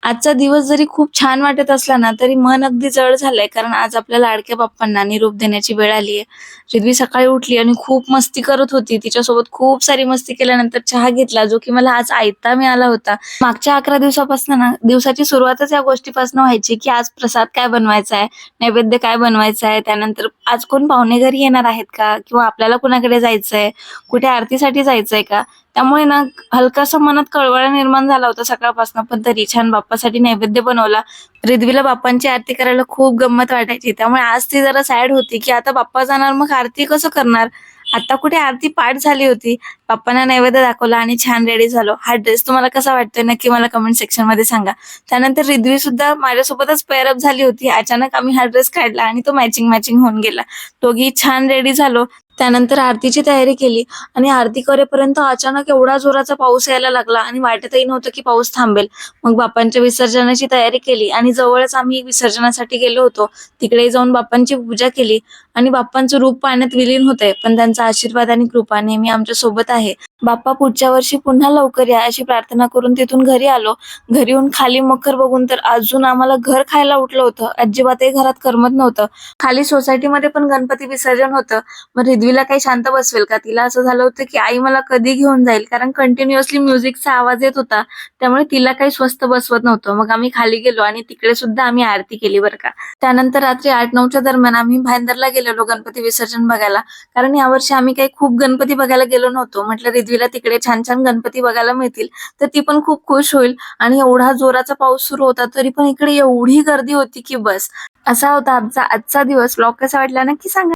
आजचा दिवस जरी खूप छान वाटत असला ना, तरी मन अगदी जड झालंय. कारण आज आपल्या लाडक्या बाप्पांना निरोप देण्याची वेळ आली आहे. रिद्वी सकाळी उठली आणि खूप मस्ती करत होती. तिच्यासोबत खूप सारी मस्ती केल्यानंतर चहा घेतला, जो की मला आज आयता मिळाला होता. मागच्या 11 दिवसापासून ना, दिवसाची सुरुवातच या गोष्टीपासून व्हायची, की आज प्रसाद काय बनवायचा आहे, नैवेद्य काय बनवायचा आहे, त्यानंतर आज कोण पाहुणे घरी येणार आहेत का? किंवा आपल्याला कुणाकडे जायचंय, कुठे आरतीसाठी जायचंय का? त्यामुळे ना हलकासा मनात कळवळा निर्माण झाला होता सकाळपासून. पण तरी छान बाप्पासाठी नैवेद्य बनवला. रिद्वीला बाप्पांची आरती करायला खूप गंमत वाटायची. त्यामुळे आज ती जरा सॅड होती, की आता बाप्पा जाणार मग आरती कसं करणार? आता कुठे आरती पाठ झाली होती. बाप्पांना नैवेद्य दाखवला आणि छान रेडी झालो. हा ड्रेस तुम्हाला कसा वाटतोय नक्की मला कमेंट सेक्शनमध्ये सांगा. त्यानंतर रिद्वी सुद्धा माझ्यासोबतच पेअर अप झाली होती. अचानक आम्ही हा ड्रेस काढला आणि तो मॅचिंग मॅचिंग होऊन गेला. दोघी छान रेडी झालो. त्यानंतर आरतीची तयारी केली आणि आरती करेपर्यंत अचानक एवढा जोराचा पाऊस यायला लागला आणि वाटतही नव्हतं की पाऊस थांबेल. मग बाप्पांच्या विसर्जनाची तयारी केली आणि जवळच आम्ही विसर्जनासाठी गेलो होतो. तिकडे जाऊन बाप्पांची पूजा केली आणि बाप्पांचं रूप पाण्यात विलीन होतंय, पण त्यांचा आशीर्वाद आणि कृपा नेहमी आमच्या सोबत आहे. बाप्पा पुढच्या वर्षी पुन्हा लवकर या अशी प्रार्थना करून तिथून घरी आलो. घरी येऊन खाली मखर बघून तर अजून आम्हाला घर खायला उठलं होतं. अजिबातही घरात करमत नव्हतं. खाली सोसायटीमध्ये पण गणपती विसर्जन होतं. मग रिद्वीला काही शांत बसवेल का? तिला असं झालं होतं, की आई मला कधी घेऊन जाईल? कारण कंटिन्युअसली म्युझिकचा आवाज येत होता. त्यामुळे तिला काही स्वस्त बसवत नव्हतं. मग आम्ही खाली गेलो आणि तिकडे सुद्धा आम्ही आरती केली बरं का. त्यानंतर रात्री 8-9च्या दरम्यान आम्ही भाईंदरला गेलेलो गणपती विसर्जन बघायला. कारण यावर्षी आम्ही काही खूप गणपती बघायला गेलो नव्हतो. म्हटलं रिद्वीला तिकडे छान-छान गणपती बघायला मिळतील, तर ती पण खूप खुश होईल. आणि एवढा जोराचा पाऊस सुरू होता, तरी पण इकडे एवढी गर्दी होती, की बस. असा होता आमचा आजचा दिवस. व्लॉग कसा वाटला नक्की सांगा.